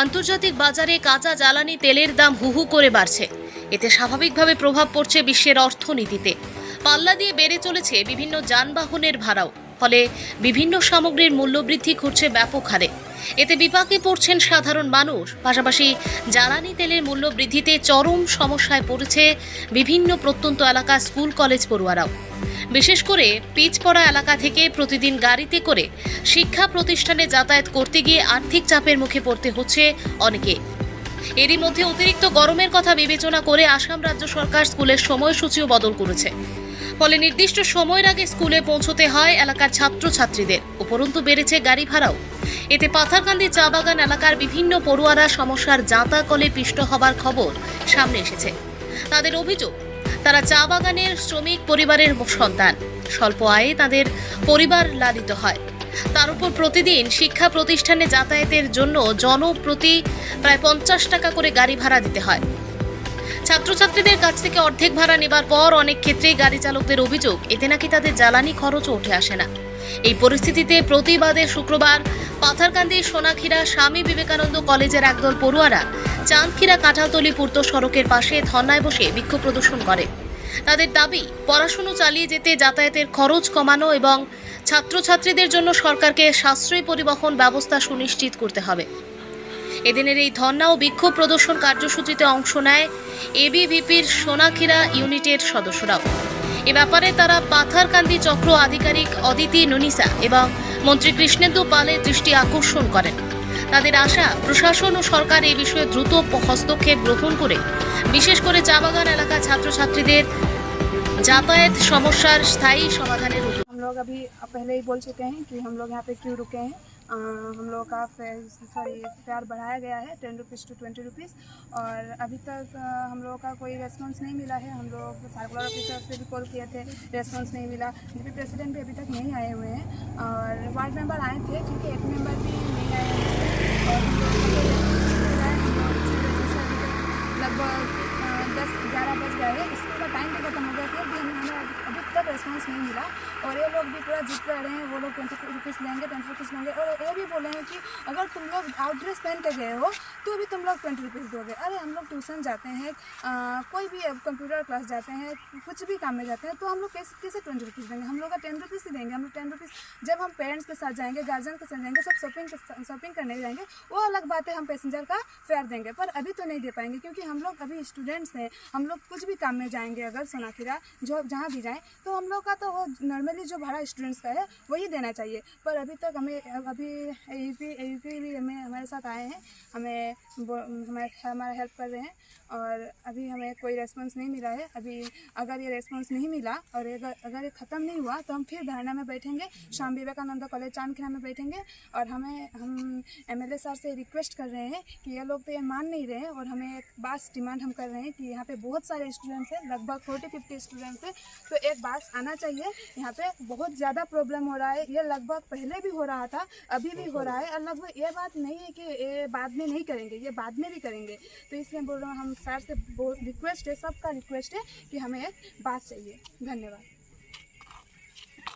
আন্তর্জাতিক বাজারে কাঁচা জ্বালানি তেলের দাম হুহু করে বাড়ছে। এতে স্বাভাবিকভাবে প্রভাব পড়ছে বিশ্বের অর্থনীতিতে। পাল্লা দিয়ে বেড়ে চলেছে বিভিন্ন যানবাহনের ভাড়াও, ফলে বিভিন্ন সামগ্রীর মূল্যবৃদ্ধি ঘটছে ব্যাপক হারে। এতে বিপাকে পড়ছেন সাধারণ মানুষ। পাশাপাশি জ্বালানি তেলের মূল্য বৃদ্ধিতে চরম সমস্যায় পড়েছে বিভিন্ন প্রত্যন্ত এলাকার স্কুল কলেজ পড়ুয়ারাও। বিশেষ করে পিচপড়া এলাকা থেকে প্রতিদিন গাড়িতে করে শিক্ষা প্রতিষ্ঠানে যাতায়াত করতে গিয়ে আর্থিক চাপের মুখে পড়তে হচ্ছে অনেকে। এরই মধ্যে অতিরিক্ত গরমের কথা বিবেচনা করে আসাম রাজ্য সরকার স্কুলের সময়সূচিও বদল করেছে। ফলে নির্দিষ্ট সময়ের আগে স্কুলে পৌঁছতে হয় এলাকার ছাত্রছাত্রীদের। উপরন্তু বেড়েছে গাড়ি ভাড়াও। এতে পাথারকান্দি চা বাগান এলাকার বিভিন্ন পড়ুয়ারা সমস্যার জাঁতা কলে পিষ্ট হবার খবর সামনে এসেছে। তাদের অভিযোগ, তারা চা বাগানের শ্রমিক পরিবারের সন্তান। স্বল্প আয়ে তাদের পরিবার লালিত হয়। তার উপর প্রতিদিন শিক্ষা প্রতিষ্ঠানে যাতায়াতের জন্য জনপ্রতি প্রায় 50 টাকা করে গাড়ি ভাড়া দিতে হয়। ছাত্রছাত্রীদের কাছ থেকে অর্ধেক ভাড়া নেবার পর অনেক ক্ষেত্রেই গাড়ি চালকদের অভিযোগ, এতে নাকি তাদের জ্বালানি খরচও উঠে আসে না। এই পরিস্থিতিতে প্রতিবাদে শুক্রবার পাথারকান্দি সোনাক্ষীরা স্বামী বিবেকানন্দ কলেজের একদল পড়ুয়ারা চাঁদক্ষীরা কাঁঠালতলি পূর্ত সড়কের পাশে ধর্নায় বসে বিক্ষোভ প্রদর্শন করে। তাদের দাবি, পড়াশুনো চালিয়ে যেতে যাতায়াতের খরচ কমানো এবং ছাত্রছাত্রীদের জন্য সরকারকে সাশ্রয়ী পরিবহন ব্যবস্থা সুনিশ্চিত করতে হবে। এদিনের এই ধর্না ও বিক্ষোভ প্রদর্শন কার্যসূচিতে অংশ নেয় এবিভিপির সোনাক্ষীরা ইউনিটের সদস্যরাও। এ ব্যাপারে তারা পাথারকান্দি চক্র আধিকারিক অদিতি নুনিসা এবং মন্ত্রী কৃষ্ণেন্দু পালের দৃষ্টি আকর্ষণ করেন। তাদের আশা, প্রশাসন ও সরকার এই বিষয়ে দ্রুত হস্তক্ষেপ গ্রহণ করে বিশেষ করে চা বাগান এলাকার ছাত্রছাত্রীদের যাতায়াত সমস্যার স্থায়ী সমাধানের উদ্যোগ। हम लोग अभी पहले ही बोल चुके हैं कि हम लोग यहाँ पे क्यों रुके हैं। हम लोग का फेयर बढ़ाया गया है 10 रुपीज़ टू 20 रुपीज़, और अभी तक हम लोग का कोई रेस्पॉन्स नहीं मिला है। हम लोग सर्कुलर ऑफिसर से भी कॉल किए थे, रेस्पॉन्स नहीं मिला। जीपी प्रेसिडेंट भी अभी तक नहीं आए हुए हैं, और वार्ड मेंबर आए थे क्योंकि एक मेंबर भी नहीं आए हैं। और हम लोग को लगभग 10-11 बज गए हैं, स्कूल का टाइम भी खत्म हो गया, फिर भी हमें अभी तक रेस्पॉन्स नहीं मिला। और ये लोग भी पूरा जिद कर रहे हैं, वो लोग 20 रुपीज़ लेंगे, 20 रुपीज़ लेंगे। और ये भी बोले हैं कि अगर तुम लोग आउट ड्रेस पहन के गए हो तो भी तुम लोग 20 रुपीज़ दोगे। अरे हम लोग ट्यूशन जाते हैं, कोई भी कंप्यूटर क्लास जाते हैं, कुछ भी काम में जाते हैं, तो हम लोग कैसे 20 रुपीज़ देंगे? हम लोग का 10 रुपीज़ ही देंगे। हम लोग 10 रुपीज़ जब हम पेरेंट्स के साथ जाएंगे, गार्जियन के साथ जाएंगे, सब शॉपिंग करने जाएंगे, वो अलग बात है, हम पैसेंजर का फेयर देंगे। पर अभी तो नहीं दे पाएंगे क्योंकि हम लोग अभी स्टूडेंट्स हैं। हम लोग कुछ भी काम में जाएंगे, अगर सोनाक्षीरा जो जहाँ भी जाएँ, तो हम लोग का तो वो नॉर्मली जो भाड़ा स्टूडेंट्स का है वही देना चाहिए। पर अभी तक हमें अभी एबीपी भी हमारे साथ आए हैं, हमारा हेल्प कर रहे हैं, और अभी हमें कोई रेस्पॉन्स नहीं मिला है। अभी अगर ये रेस्पॉन्स नहीं मिला और अगर ये ख़त्म नहीं हुआ तो हम फिर धरना में बैठेंगे, स्वामी विवेकानंद कॉलेज चांदखेड़ा में बैठेंगे। और हम एमएलए सर से रिक्वेस्ट कर रहे हैं कि ये लोग तो ये मान नहीं रहे हैं, और हमें एक बात डिमांड हम कर रहे हैं कि यहाँ पे बहुत सारे स्टूडेंट्स हैं, लगभग 40-50 स्टूडेंट्स हैं, तो एक बात आना चाहिए। यहाँ पे बहुत ज़्यादा प्रॉब्लम हो रहा है, ये लगभग पहले भी हो रहा था, अभी भी हो रहा है, और लगभग ये बात नहीं है कि ये बाद में नहीं करेंगे, ये बाद में भी करेंगे। तो इसलिए बोल रहे हैं, हम सर से रिक्वेस्ट है, सबका रिक्वेस्ट है कि हमें एक बात चाहिए। धन्यवाद।